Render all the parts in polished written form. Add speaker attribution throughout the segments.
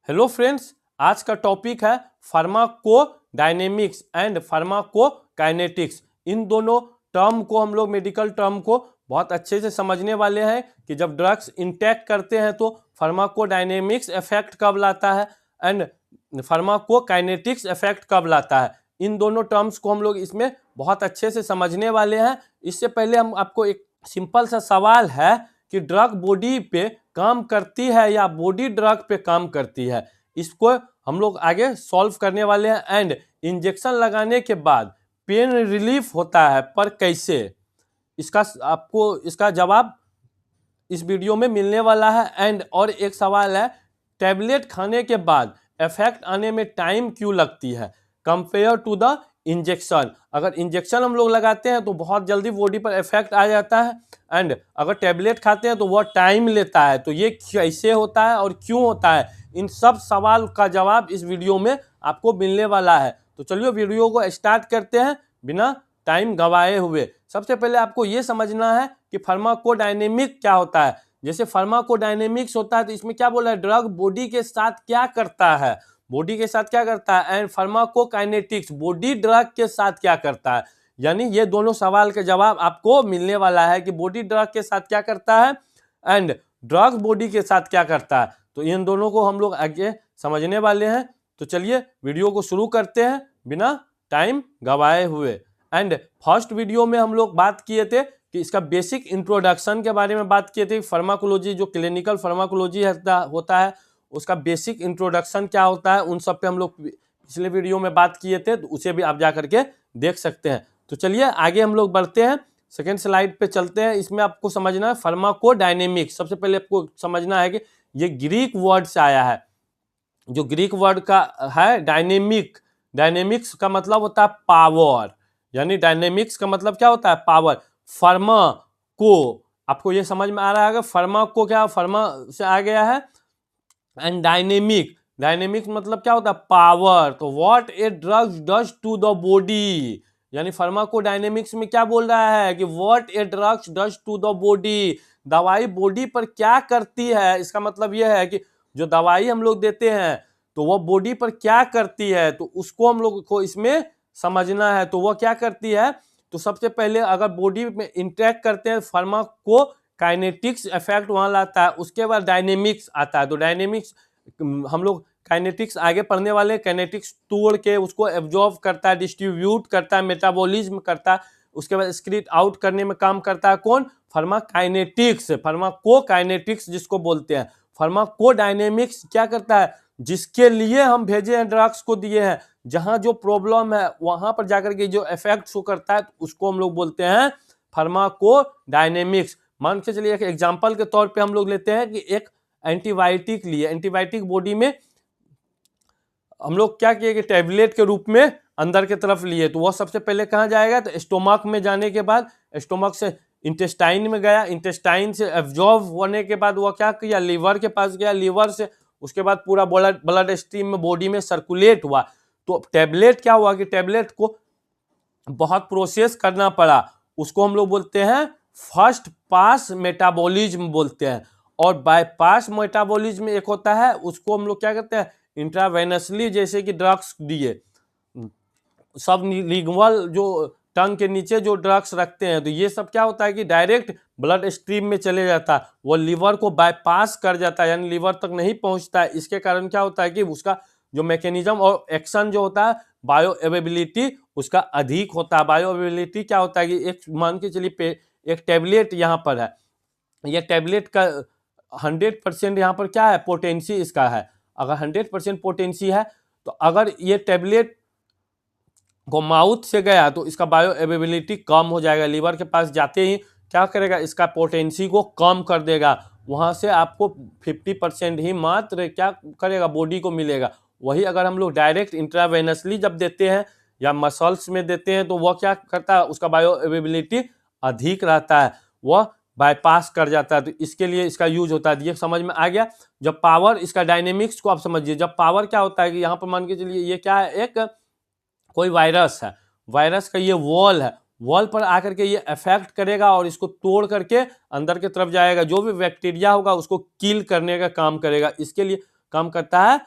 Speaker 1: Hello friends, आज का topic है फार्माकोडायनेमिक्स एंड फार्माकोकाइनेटिक्स। इन दोनों टर्म को हम लोग मेडिकल टर्म को बहुत अच्छे से समझने वाले हैं कि जब ड्रग्स इंटैक्ट करते हैं तो फार्माकोडायनेमिक्स इफेक्ट कब लाता है एंड फार्माकोकाइनेटिक्स इफेक्ट कब लाता है। इन दोनों टर्म्स को हम लोग इसमें बहुत अच्छे से समझने वाले हैं। इससे पहले हम आपको एक सिंपल सा सवाल है कि ड्रग बॉडी पे काम करती है या बॉडी ड्रग पे काम करती है, इसको हम लोग आगे सॉल्व करने वाले हैं। एंड इंजेक्शन लगाने के बाद पेन रिलीफ होता है, पर कैसे, इसका जवाब इस वीडियो में मिलने वाला है। एंड और एक सवाल है, टैबलेट खाने के बाद इफेक्ट आने में टाइम क्यों लगती है कंपेयर टू द इंजेक्शन। अगर इंजेक्शन हम लोग लगाते हैं तो बहुत जल्दी बॉडी पर इफेक्ट आ जाता है, एंड अगर टैबलेट खाते हैं तो वह टाइम लेता है। तो ये कैसे होता है और क्यों होता है, इन सब सवाल का जवाब इस वीडियो में आपको मिलने वाला है। तो चलिए वीडियो को स्टार्ट करते हैं बिना टाइम गंवाए हुए। सबसे पहले आपको ये समझना है कि फार्माकोडायनेमिक क्या होता है। जैसे फार्माकोडायनेमिक्स होता है तो इसमें क्या बोला है, ड्रग बॉडी के साथ क्या करता है, बॉडी के साथ क्या करता है, एंड फार्माकोकाइनेटिक्स बॉडी ड्रग के साथ क्या करता है। यानी ये दोनों सवाल के जवाब आपको मिलने वाला है कि बॉडी ड्रग के साथ क्या करता है एंड ड्रग बॉडी के साथ क्या करता है। तो इन दोनों को हम लोग आगे समझने वाले हैं। तो चलिए वीडियो को शुरू करते हैं बिना टाइम गवाए हुए। एंड फर्स्ट वीडियो में हम लोग बात किए थे कि इसका बेसिक इंट्रोडक्शन के बारे में बात किए थे। फार्माकोलॉजी जो क्लिनिकल फार्माकोलॉजी होता है उसका बेसिक इंट्रोडक्शन क्या होता है, उन सब पे हम लोग पिछले वीडियो में बात किए थे, तो उसे भी आप जा करके देख सकते हैं। तो चलिए आगे हम लोग बढ़ते हैं, सेकेंड स्लाइड पे चलते हैं। इसमें आपको समझना है फार्माकोडायनेमिक्स। सबसे पहले आपको समझना है कि ये ग्रीक वर्ड से आया है। जो ग्रीक वर्ड का है डायनेमिक, डायनेमिक्स का मतलब होता है पावर, यानी डायनेमिक्स का मतलब क्या होता है, पावर। फार्मा को, आपको ये समझ में आ रहा है, फार्मा को क्या, फार्मा से आ गया है, एंड डायनेमिक, डायनेमिक मतलब क्या होता है, पावर। तो what a drug does to the body, यानी फार्माकोडायनेमिक्स में क्या बोल रहा है कि what a drug does to the body, दवाई बॉडी पर क्या करती है। इसका मतलब यह है कि जो दवाई हम लोग देते हैं तो वह बॉडी पर क्या करती है, तो उसको हम लोग को इसमें समझना है। तो वह क्या करती है, तो सबसे पहले अगर बॉडी में इंटरेक्ट करते हैं फार्माको काइनेटिक्स इफेक्ट वहां लाता है, उसके बाद डायनेमिक्स आता है। तो डायनेमिक्स हम लोग काइनेटिक्स आगे पढ़ने वाले, काइनेटिक्स तोड़ के उसको एब्जॉर्ब करता है, डिस्ट्रीब्यूट करता है, मेटाबॉलिज्म करता है, उसके बाद एक्सक्रीट आउट करने में काम करता है कौन, फार्माकाइनेटिक्स, फार्माकोकाइनेटिक्स जिसको बोलते हैं। फार्माकोडायनेमिक्स क्या करता है, जिसके लिए हम भेजे हैं ड्रग्स को दिए हैं, जहां जो प्रॉब्लम है वहां पर जाकर के जो इफेक्ट शो करता है उसको हम लोग बोलते हैं फार्माकोडायनेमिक्स। मान के चलिए एक एग्जांपल के तौर पे हम लोग लेते हैं कि एक एंटीबायोटिक लिए, एंटीबायोटिक बॉडी में हम लोग क्या किए कि टैबलेट के रूप में अंदर की तरफ लिए, तो वह सबसे पहले कहाँ जाएगा, तो स्टोमक में जाने के बाद स्टोमक से इंटेस्टाइन में गया, इंटेस्टाइन से एब्जॉर्ब होने के बाद वह क्या किया, लीवर के पास गया, लीवर से उसके बाद पूरा ब्लड स्ट्रीम में बॉडी में सर्कुलेट हुआ। तो टैबलेट क्या हुआ कि टैबलेट को बहुत प्रोसेस करना पड़ा, उसको हम लोग बोलते हैं फर्स्ट पास मेटाबॉलिज्म बोलते हैं। और बाईपास मेटाबॉलिज्म एक होता है, उसको हम लोग क्या कहते हैं, इंट्रावेनसली, जैसे कि ड्रग्स दिए सब लिंगुअल जो टंग के नीचे जो ड्रग्स रखते हैं, तो ये सब क्या होता है कि डायरेक्ट ब्लड स्ट्रीम में चले जाता है, वो लीवर को बाईपास कर जाता है, यानी लीवर तक नहीं पहुंचता है। इसके कारण क्या होता है कि उसका जो मैकेनिज्म और एक्शन जो होता है, बायो अवेबिलिटी उसका अधिक होता है। बायो अवेबिलिटी क्या होता है कि एक मान के चलिए एक टैबलेट यहाँ पर है, यह टैबलेट का 100% यहाँ पर क्या है, पोटेंसी इसका है। अगर 100% पोटेंसी है तो अगर ये टैबलेट को माउथ से गया तो इसका बायो अवेबिलिटी कम हो जाएगा, लीवर के पास जाते ही क्या करेगा, इसका पोटेंसी को कम कर देगा, वहां से आपको 50% ही मात्र क्या करेगा, बॉडी को मिलेगा। वही अगर हम लोग डायरेक्ट इंट्रावेनसली जब देते हैं या मसल्स में देते हैं तो वह क्या करता है, उसका बायो अवेबिलिटी अधिक रहता है, वह बाईपास कर जाता है। तो इसके लिए इसका यूज होता है। ये समझ में आ गया। जब पावर, इसका डायनेमिक्स को आप समझिए, जब पावर क्या होता है कि यहाँ पर मान के चलिए ये क्या है, एक कोई वायरस है, वायरस का ये वॉल है, वॉल पर आकर के ये अफेक्ट करेगा और इसको तोड़ करके अंदर की तरफ जाएगा, जो भी बैक्टीरिया होगा उसको किल करने का काम करेगा। इसके लिए काम करता है?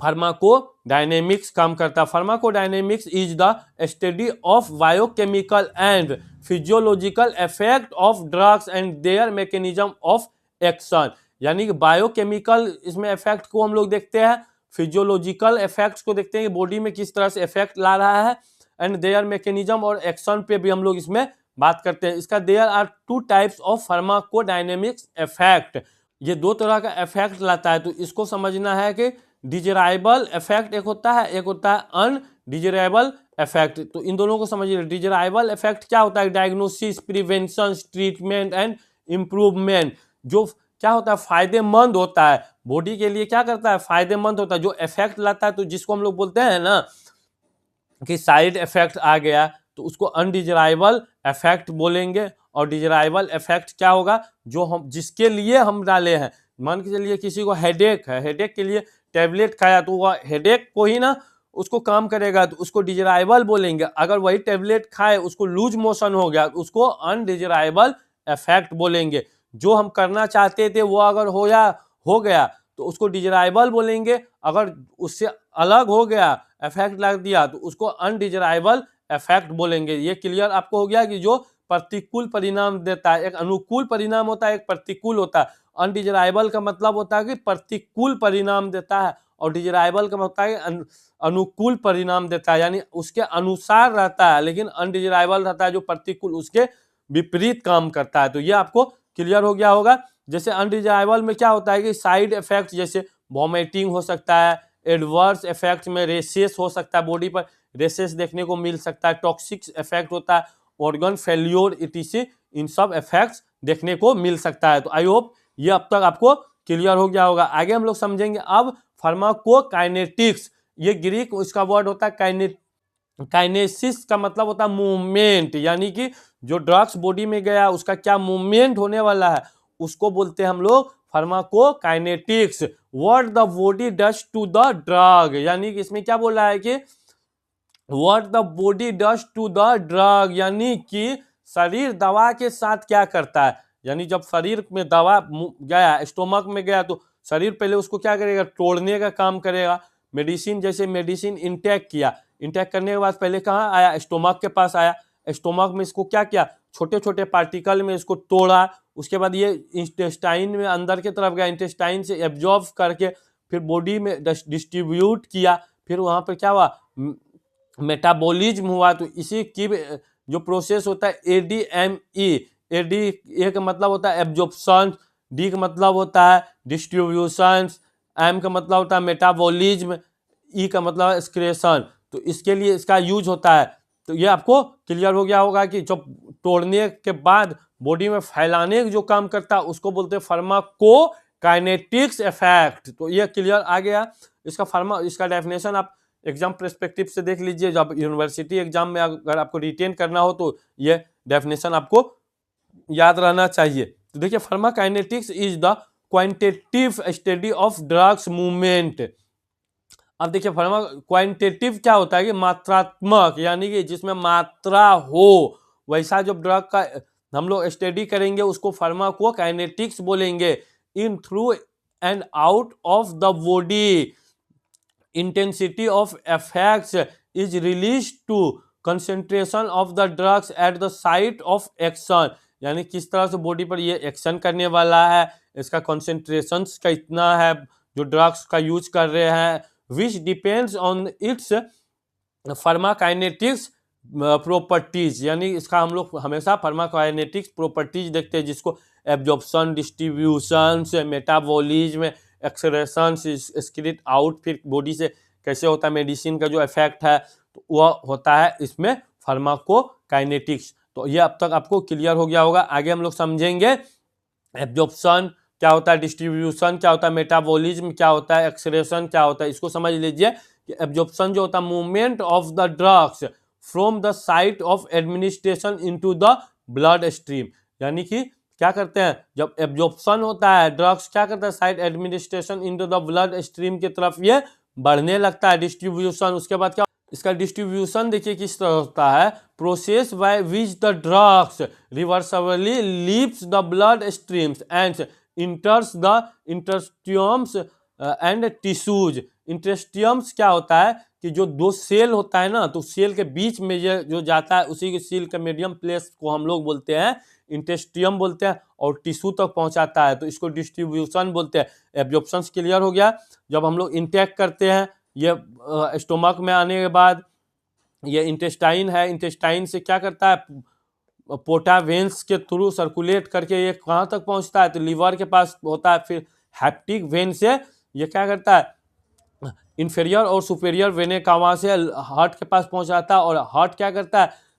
Speaker 1: फार्माकोडायनेमिक्स काम करता है। Pharmacodynamics is the study of biochemical and physiological effect of drugs and their mechanism of action. यानी कि बायोकेमिकल इसमें इफेक्ट को हम लोग देखते हैं, फिजियोलॉजिकल इफेक्ट्स को देखते हैं कि बॉडी में किस तरह से इफेक्ट ला रहा है, एंड देयर मैकेनिज्म और एक्शन पे भी हम लोग इसमें बात करते हैं। इसका there are two types of pharmacodynamics effect. ये दो तरह का इफेक्ट लाता है, तो इसको समझना है कि डिजराइबल इफेक्ट एक होता है, एक होता है अनडिजराइबल इफेक्ट। तो इन दोनों को समझिए। डिजराइबल इफेक्ट क्या होता है? Diagnosis, prevention, treatment and improvement. जो क्या होता है? फायदेमंद होता है बॉडी के लिए। क्या करता है? फायदेमंद होता है। जो इफेक्ट लाता है, तो जिसको हम लोग बोलते हैं ना कि साइड इफेक्ट आ गया, तो उसको अनडिजराइबल इफेक्ट बोलेंगे। और डिजराइबल इफेक्ट क्या होगा? जो हम जिसके लिए हम डाले हैं। मान के चलिए किसी को हेडेक है, हेडेक के लिए टैबलेट खाया, तो वह हेडेक को ही ना उसको काम करेगा, तो उसको डिजराइबल बोलेंगे। अगर वही टैबलेट खाए, उसको लूज मोशन हो गया, तो उसको अनडिजराइबल इफेक्ट बोलेंगे। जो हम करना चाहते थे वो अगर हो गया तो उसको डिजराइबल बोलेंगे। अगर उससे अलग हो गया, इफेक्ट लग दिया, तो उसको अनडिजराइबल इफेक्ट बोलेंगे। ये क्लियर आपको हो गया कि जो प्रतिकूल परिणाम देता है, एक अनुकूल परिणाम होता है, एक प्रतिकूल होता है। अनडिजराइबल का मतलब होता है कि प्रतिकूल परिणाम देता है, और डिजराइबल का मतलब है अनुकूल परिणाम देता है, यानी उसके अनुसार रहता है। लेकिन अनडिजराइबल रहता है जो प्रतिकूल, उसके विपरीत काम करता है। तो ये आपको क्लियर हो गया होगा। जैसे अनडिजायरेबल में क्या होता है कि साइड इफेक्ट, जैसे वॉमिटिंग हो सकता है, एडवर्स इफेक्ट में रेसेस हो सकता है, बॉडी पर रेसेस देखने को मिल सकता है, टॉक्सिक इफेक्ट होता है, ऑर्गन फेल्योर इटीसी, इन सब इफेक्ट्स देखने को मिल सकता है। तो आई होप ये अब तक आपको क्लियर हो गया होगा। आगे हम लोग समझेंगे अब फार्माकोकाइनेटिक्स। ये ग्रीक उसका वर्ड होता है काइनेसिस का मतलब होता है मूवमेंट, यानी कि जो ड्रग्स बॉडी में गया उसका क्या मूवमेंट होने वाला है, उसको बोलते हैं हम लोग pharmacokinetics. What the body does to the drug, यानी कि इसमें क्या बोल रहा है कि what the body does to the drug, यानी कि शरीर दवा के साथ क्या करता है। यानी जब शरीर में दवा गया, स्टोमक में गया, तो शरीर पहले उसको क्या करेगा? तोड़ने का काम करेगा। मेडिसिन, जैसे मेडिसिन इंटेक किया, इंटेक करने के बाद पहले कहाँ आया? स्टोमक के पास आया। स्टोमक में इसको क्या किया? छोटे छोटे पार्टिकल में इसको तोड़ा। उसके बाद ये इंटेस्टाइन में अंदर की तरफ गया, इंटेस्टाइन से एब्जॉर्ब करके फिर बॉडी में डिस्ट्रीब्यूट किया। फिर वहाँ पर क्या हुआ? मेटाबॉलिज्म हुआ। तो इसी की जो प्रोसेस होता है ADME, ए का मतलब होता है एब्जॉर्प्शन, डी का मतलब होता है डिस्ट्रीब्यूशन, एम का मतलब होता है मेटाबॉलिज्म, ई का मतलब है एक्सक्रेशन। तो इसके लिए इसका यूज होता है। तो ये आपको क्लियर हो गया होगा कि जब तोड़ने के बाद बॉडी में फैलाने का जो काम करता है उसको बोलते हैं फार्माकोकाइनेटिक्स इफेक्ट। तो ये क्लियर आ गया। इसका डेफिनेशन आप एग्जाम पर्सपेक्टिव से देख लीजिए। जब यूनिवर्सिटी एग्जाम में अगर आपको रिटेन करना हो तो ये डेफिनेशन आपको याद रहना चाहिए। तो देखिए, pharmacokinetics is the quantitative study of drugs movement. अब देखिए, क्वांटिटेटिव क्या होता है कि मात्रात्मक, यानी कि जिसमें मात्रा हो, वैसा जो ड्रग का हम लोग स्टडी करेंगे उसको फार्माकोकाइनेटिक्स बोलेंगे। In through and out of the body intensity of effects is released to concentration of the drugs at the site of action, यानी किस तरह से बॉडी पर ये एक्शन करने वाला है, इसका कॉन्सेंट्रेशन का इतना है जो ड्रग्स का यूज कर रहे हैं, which depends on its pharmacokinetics properties. यानी इसका हम लोग हमेशा फार्माकाइनेटिक्स प्रॉपर्टीज देखते हैं, जिसको absorption, distribution, metabolism, excretion, excrete out, फिर बॉडी से कैसे होता है मेडिसिन का जो इफेक्ट है, तो वह होता है इसमें फार्माकोकाइनेटिक्स। तो ये अब तक आपको क्लियर हो गया होगा। आगे हम लोग समझेंगे एब्जॉर्प्शन क्या होता है, डिस्ट्रीब्यूशन क्या होता है, मेटाबॉलिज्म क्या होता है, एक्सक्रेशन क्या होता है। इसको समझ लीजिए कि एब्जॉर्प्शन जो होता है movement of the drugs from the site of administration into the blood stream, यानी कि क्या करते हैं जब एब्जॉर्प्शन होता है, ड्रग्स क्या करता है side administration into the blood stream की तरफ ये बढ़ने लगता है। डिस्ट्रीब्यूशन, उसके बाद क्या, इसका डिस्ट्रीब्यूशन देखिए किस तरह होता है, process by which the drugs reversibly leaves the blood streams and enters the interstitiums and tissues. Interstitiums क्या होता है कि जो दो सेल होता है ना, तो सेल के बीच में ये जो जाता है उसी के सेल के मीडियम प्लेस को हम लोग बोलते हैं इंटेस्टियम बोलते हैं, और टिश्यू तक पहुंचाता है तो इसको डिस्ट्रीब्यूशन बोलते हैं। एब्जॉर्प्शन क्लियर हो गया। जब हम लोग इंटेक करते हैं ये स्टोमक में आने के बाद, ये इंटेस्टाइन है, इंटेस्टाइन से क्या करता है, पोर्टा वेन्स के थ्रू सर्कुलेट करके ये कहाँ तक पहुंचता है, तो लीवर के पास होता है। फिर हैप्टिक वेन से ये क्या करता है, इंफीरियर और सुपीरियर वेने कावा से हार्ट के पास पहुंचाता है, और हार्ट क्या करता है,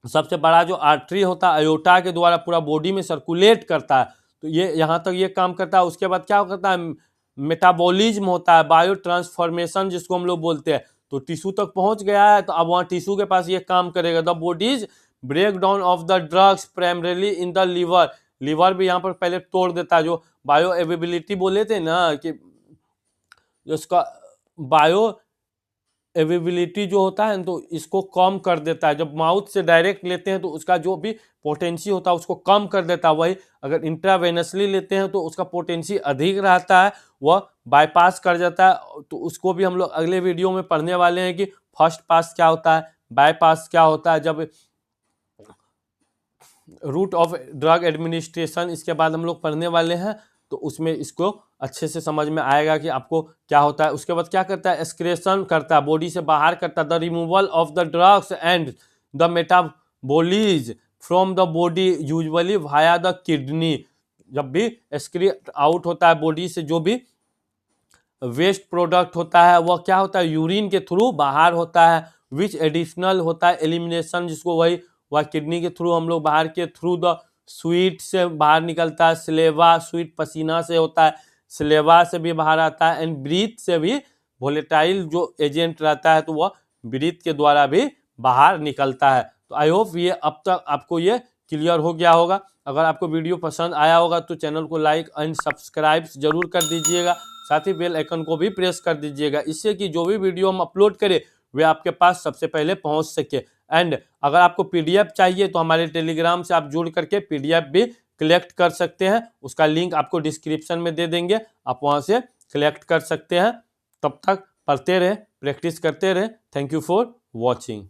Speaker 1: सबसे बड़ा जो आर्टरी होता है अयोटा के द्वारा पूरा बॉडी में सर्कुलेट करता है। तो ये यहाँ तक ये काम करता है। उसके बाद क्या करता है, मेटाबॉलिज्म होता है, बायो ट्रांसफॉर्मेशन जिसको हम लोग बोलते हैं। तो टिश्यू तक पहुंच गया है तो अब वहाँ टिश्यू के पास ये काम करेगा। The body's break down of the drugs primarily in the liver. Liver भी यहाँ पर पहले तोड़ देता है। जो बायो अवेबिलिटी बोले थे ना कि उसका बायो एवेबिलिटी जो होता है तो इसको कम कर देता है। जब माउथ से डायरेक्ट लेते हैं तो उसका जो भी पोटेंसी होता है उसको कम कर देता है। वही अगर इंट्रावेनसली लेते हैं तो उसका पोटेंसी अधिक रहता है, वह बाईपास कर जाता है। तो उसको भी हम लोग अगले वीडियो में पढ़ने वाले हैं कि फर्स्ट पास क्या होता है, बाईपास क्या होता है, जब रूट ऑफ ड्रग एडमिनिस्ट्रेशन इसके बाद हम लोग पढ़ने वाले हैं। तो उसमें इसको अच्छे से समझ में आएगा कि आपको क्या होता है। उसके बाद क्या करता है, एक्सक्रेशन करता है, बॉडी से बाहर करता है। The removal of the drugs and the metabolites from the body usually via the kidney. जब भी एक्सक्रीट आउट होता है बॉडी से, जो भी वेस्ट प्रोडक्ट होता है वह क्या होता है, यूरिन के थ्रू बाहर होता है। विच एडिशनल होता है एलिमिनेशन, जिसको वह किडनी के थ्रू हम लोग बाहर के थ्रू द स्वीट से बाहर निकलता है। स्लेवा, स्वीट पसीना से होता है, स्लेवा से भी बाहर आता है। एंड ब्रीथ से भी वोलेटाइल जो एजेंट रहता है तो वह ब्रीथ के द्वारा भी बाहर निकलता है। तो आई होप ये अब तक आपको ये क्लियर हो गया होगा। अगर आपको वीडियो पसंद आया होगा तो चैनल को लाइक एंड सब्सक्राइब जरूर कर दीजिएगा, साथ ही बेल आइकन को भी प्रेस कर दीजिएगा, इससे कि जो भी वीडियो हम अपलोड करें वे आपके पास सबसे पहले पहुंच सके। एंड अगर आपको पीडीएफ चाहिए तो हमारे टेलीग्राम से आप जुड़ करके पीडीएफ भी कलेक्ट कर सकते हैं। उसका लिंक आपको डिस्क्रिप्शन में दे देंगे, आप वहां से कलेक्ट कर सकते हैं। तब तक पढ़ते रहें, प्रैक्टिस करते रहें। Thank you for watching.